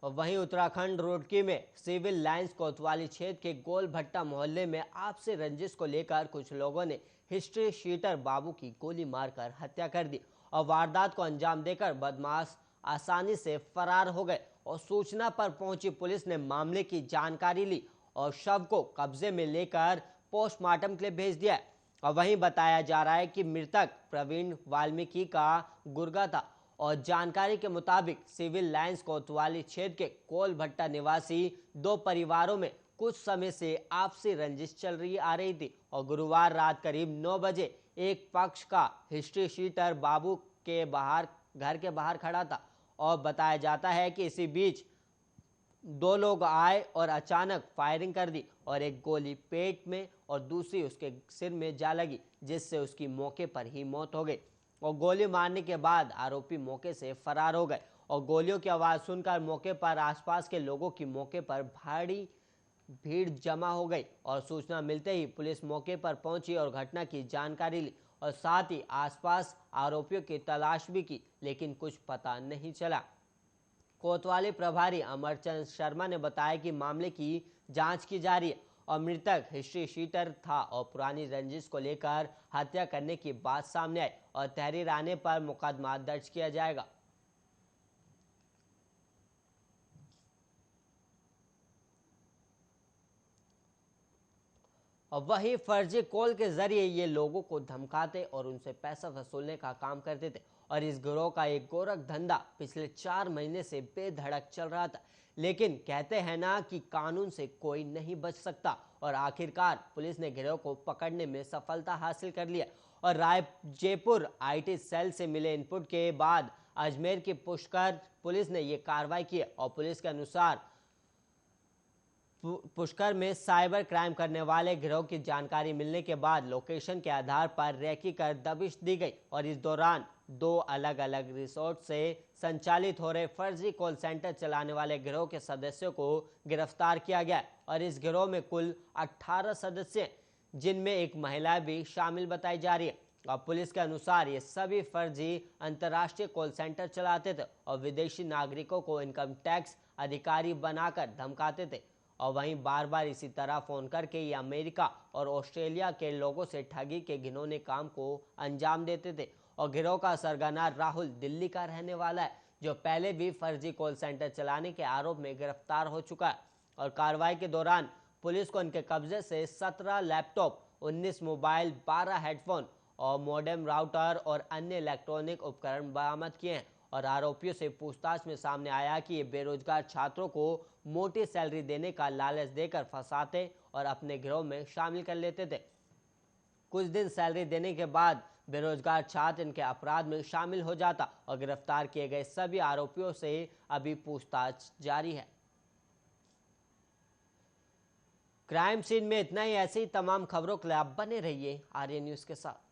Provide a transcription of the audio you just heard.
वहीं उत्तराखंड रुड़की में civil lines कोतवाली क्षेत्र के गोल भट्टा मोहल्ले में आपसी रंजिश को लेकर कुछ लोगों ने हिस्ट्री शीटर बाबू की गोली मारकर हत्या कर दी और वारदात को अंजाम देकर बदमाश आसानी से फरार हो गए। और सूचना पर पहुंची पुलिस ने मामले की जानकारी ली और शव को कब्जे में लेकर पोस्टमार्टम के लिए भेज दिया है। और वहीं बताया जा रहा है कि मृतक प्रवीण वाल्मीकि का गुर्गा था और जानकारी के मुताबिक सिविल लाइंस कोतवाली क्षेत्र के कोल भट्टा निवासी दो परिवारों में कुछ समय से आपसी रंजिश चल रही आ रही थी और गुरुवार रात करीब 9 बजे एक पक्ष का हिस्ट्री शीटर बाबू के बाहर घर के बाहर खड़ा था और बताया जाता है कि इसी बीच दो लोग आए और अचानक फायरिंग कर दी और एक गोली पेट में और दूसरी उसके सिर में जा लगी, जिससे उसकी मौके पर ही मौत हो गई। और गोली मारने के बाद आरोपी मौके से फरार हो गए और गोलियों की आवाज सुनकर मौके पर आसपास के लोगों की मौके पर भारी भीड़ जमा हो गई और सूचना मिलते ही पुलिस मौके पर पहुंची और घटना की जानकारी ली और साथ ही आसपास आरोपियों की तलाश भी की, लेकिन कुछ पता नहीं चला। कोतवाली प्रभारी अमरचंद शर्मा ने बताया कि मामले की जांच की जा रही है और मृतक हिस्ट्री शीटर था और पुरानी रंजिश को लेकर हत्या करने की बात सामने आई और तहरीर आने पर मुकदमा दर्ज किया जाएगा। और वही फर्जी कॉल के जरिए ये लोगों को धमकाते और उनसे पैसा वसूलने का काम करते थे और इस गिरोह का एक गोरख धंधा पिछले 4 महीने से बेधड़क चल रहा था। लेकिन कहते हैं ना कि कानून से कोई नहीं बच सकता और आखिरकार पुलिस ने गिरोह को पकड़ने में सफलता हासिल कर लिया और राय जयपुर आईटी सेल से मिले इनपुट के बाद अजमेर की पुष्कर पुलिस ने ये कार्रवाई की और पुलिस के अनुसार पुष्कर में साइबर क्राइम करने वाले गिरोह की जानकारी मिलने के बाद लोकेशन के आधार पर रेकी कर दबिश दी गई और इस दौरान 2 अलग अलग रिसोर्ट से संचालित हो रहे फर्जी कॉल सेंटर चलाने वाले गिरोह के सदस्यों को गिरफ्तार किया गया और इस गिरोह में कुल 18 सदस्य हैं, जिनमें एक महिला भी शामिल बताई जा रही है। और पुलिस के अनुसार ये सभी फर्जी अंतर्राष्ट्रीय कॉल सेंटर चलाते थे और विदेशी नागरिकों को इनकम टैक्स अधिकारी बनाकर धमकाते थे और वहीं बार बार इसी तरह फोन करके ये अमेरिका और ऑस्ट्रेलिया के लोगों से ठगी के घिनौने काम को अंजाम देते थे। और गिरोह का सरगना राहुल दिल्ली का रहने वाला है, जो पहले भी फर्जी कॉल सेंटर चलाने के आरोप में गिरफ्तार हो चुका है। और कार्रवाई के दौरान पुलिस को इनके कब्जे से 17 लैपटॉप, 19 मोबाइल, 12 हेडफोन और मॉडेम, राउटर और अन्य इलेक्ट्रॉनिक उपकरण बरामद किए हैं। और आरोपियों से पूछताछ में सामने आया कि ये बेरोजगार छात्रों को मोटी सैलरी देने का लालच देकर फंसाते और अपने गिरोह में शामिल कर लेते थे। कुछ दिन सैलरी देने के बाद बेरोजगार छात्र इनके अपराध में शामिल हो जाता और गिरफ्तार किए गए सभी आरोपियों से अभी पूछताछ जारी है। क्राइम सीन में इतना ही। ऐसी तमाम खबरों के लिए आप बने रहिए आर्य न्यूज के साथ।